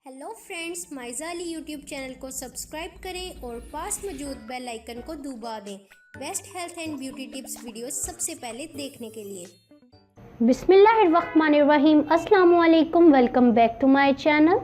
Hello friends, Maiza Ali YouTube channel को subscribe करें और पास मौजूद बेल आइकन को दबा दें best health and beauty tips videos सबसे पहले देखने के लिए। बिस्मिल्लाहिर्रहमानिर्रहीम, अस्सलाम वालेकुम, welcome back to my channel.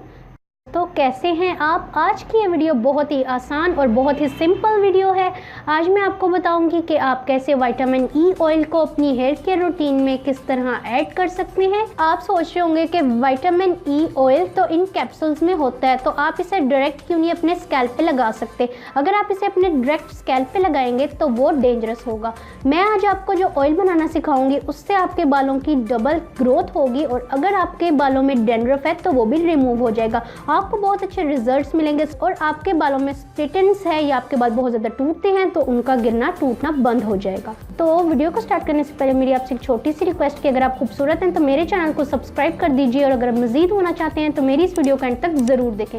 तो कैसे हैं आप? आज की ये वीडियो बहुत ही आसान और बहुत ही सिंपल वीडियो है। आज मैं आपको बताऊंगी कि आप कैसे विटामिन ई ऑयल को अपनी हेयर केयर रूटीन में किस तरह ऐड कर सकते हैं। आप सोच रहे होंगे कि विटामिन ई ऑयल तो इन कैप्सूल्स में होता है, तो आप इसे डायरेक्ट क्यों नहीं अपने स्कैल्प पे लगा सकते। अगर आप इसे अपने डायरेक्ट स्कैल्प पे लगाएंगे तो वो डेंजरस होगा। मैं आज आपको जो ऑयल बनाना सिखाऊंगी उससे आपके बालों की डबल ग्रोथ होगी और अगर आपके बालों में डैंड्रफ है तो वो भी रिमूव हो जाएगा। आपको बहुत अच्छे रिजल्ट्स मिलेंगे और आपके बालों में स्प्लिटेंस है या आपके बाल बहुत ज़्यादा टूटते हैं तो उनका गिरना टूटना बंद हो जाएगा। तो वीडियो को स्टार्ट करने से पहले मेरी आपसे एक छोटी सी रिक्वेस्ट कि अगर आप खूबसूरत हैं तो मेरे चैनल को सब्सक्राइब कर दीजिए और अगर मज़ीद होना चाहते हैं तो मेरी इस वीडियो का एंड तक ज़रूर देखें।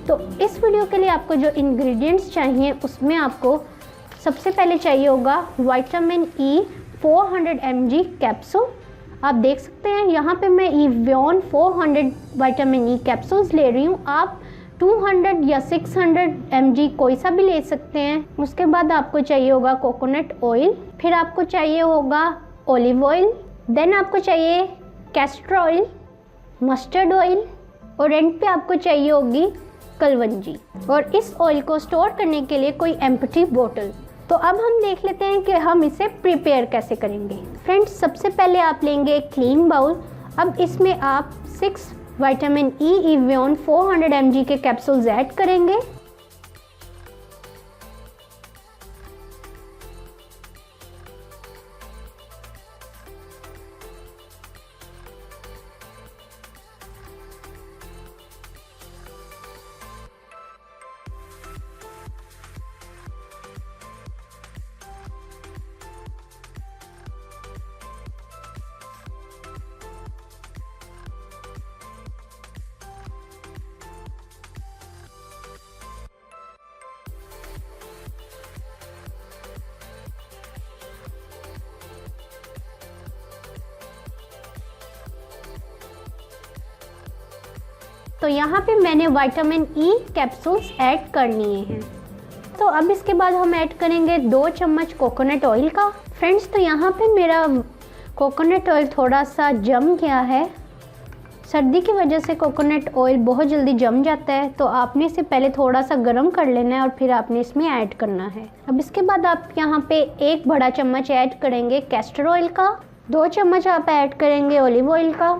तो इस वीडियो के लिए आपको जो इंग्रेडिएंट्स चाहिए उसमें आपको सबसे पहले चाहिए होगा विटामिन ई 400 mg कैप्सूल। आप देख सकते हैं यहाँ पे मैं इवियन 400 विटामिन ई कैप्सूल्स ले रही हूँ। आप 200 या 600 mg कोई सा भी ले सकते हैं। उसके बाद आपको चाहिए होगा कोकोनट ऑयल, फिर आपको चाहिए होगा ऑलिव ऑयल, देन आपको चाहिए कैस्टर ऑयल, मस्टर्ड ऑयल और एंड पे आपको चाहिए होगी कलवंजी। और इस ऑयल को स्टोर करने के लिए कोई एम्प्टी बोतल। तो अब हम देख लेते हैं कि हम इसे प्रिपेयर कैसे करेंगे। फ्रेंड्स, सबसे पहले आप लेंगे एक क्लीन बाउल। अब इसमें आप 6 विटामिन ई इवियन 400 mg के कैप्सूल्स ऐड करेंगे। तो यहाँ पे मैंने विटामिन ई कैप्सूल्स ऐड कर लिए हैं। तो अब इसके बाद हम ऐड करेंगे 2 चम्मच कोकोनट ऑयल का। फ्रेंड्स, तो यहाँ पे मेरा कोकोनट ऑयल थोड़ा सा जम गया है। सर्दी की वजह से कोकोनट ऑयल बहुत जल्दी जम जाता है, तो आपने इसे पहले थोड़ा सा गर्म कर लेना है और फिर आपने इसमें ऐड करना है। अब इसके बाद आप यहाँ पे 1 बड़ा चम्मच ऐड करेंगे कैस्टर ऑयल का, 2 चम्मच आप ऐड करेंगे ऑलिव ऑयल का,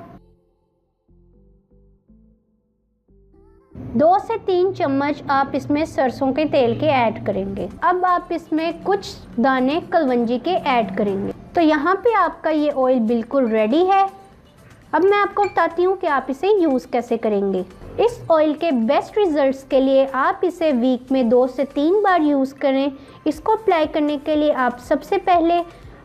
2 से 3 चम्मच आप इसमें सरसों के तेल के ऐड करेंगे। अब आप इसमें कुछ दाने कलवंजी के ऐड करेंगे। तो यहाँ पे आपका ये ऑयल बिल्कुल रेडी है। अब मैं आपको बताती हूँ कि आप इसे यूज़ कैसे करेंगे। इस ऑयल के बेस्ट रिजल्ट्स के लिए आप इसे वीक में 2 से 3 बार यूज़ करें। इसको अप्लाई करने के लिए आप सबसे पहले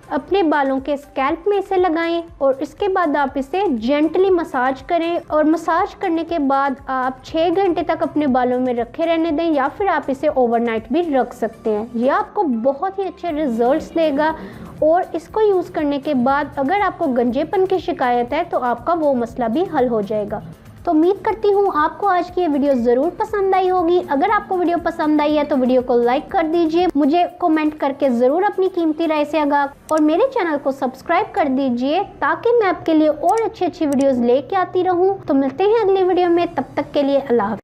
अपने बालों के स्कैल्प में इसे लगाएं और इसके बाद आप इसे जेंटली मसाज करें और मसाज करने के बाद आप 6 घंटे तक अपने बालों में रखे रहने दें या फिर आप इसे ओवरनाइट भी रख सकते हैं। यह आपको बहुत ही अच्छे रिजल्ट्स देगा और इसको यूज़ करने के बाद अगर आपको गंजेपन की शिकायत है तो आपका वो मसला भी हल हो जाएगा। तो उम्मीद करती हूँ आपको आज की ये वीडियो ज़रूर पसंद आई होगी। अगर आपको वीडियो पसंद आई है तो वीडियो को लाइक कर दीजिए, मुझे कमेंट करके ज़रूर अपनी कीमती राय से आगाह और मेरे चैनल को सब्सक्राइब कर दीजिए ताकि मैं आपके लिए और अच्छी वीडियोज़ लेके आती रहूँ। तो मिलते हैं अगली वीडियो में, तब तक के लिए अल्लाह हाफ़िज़।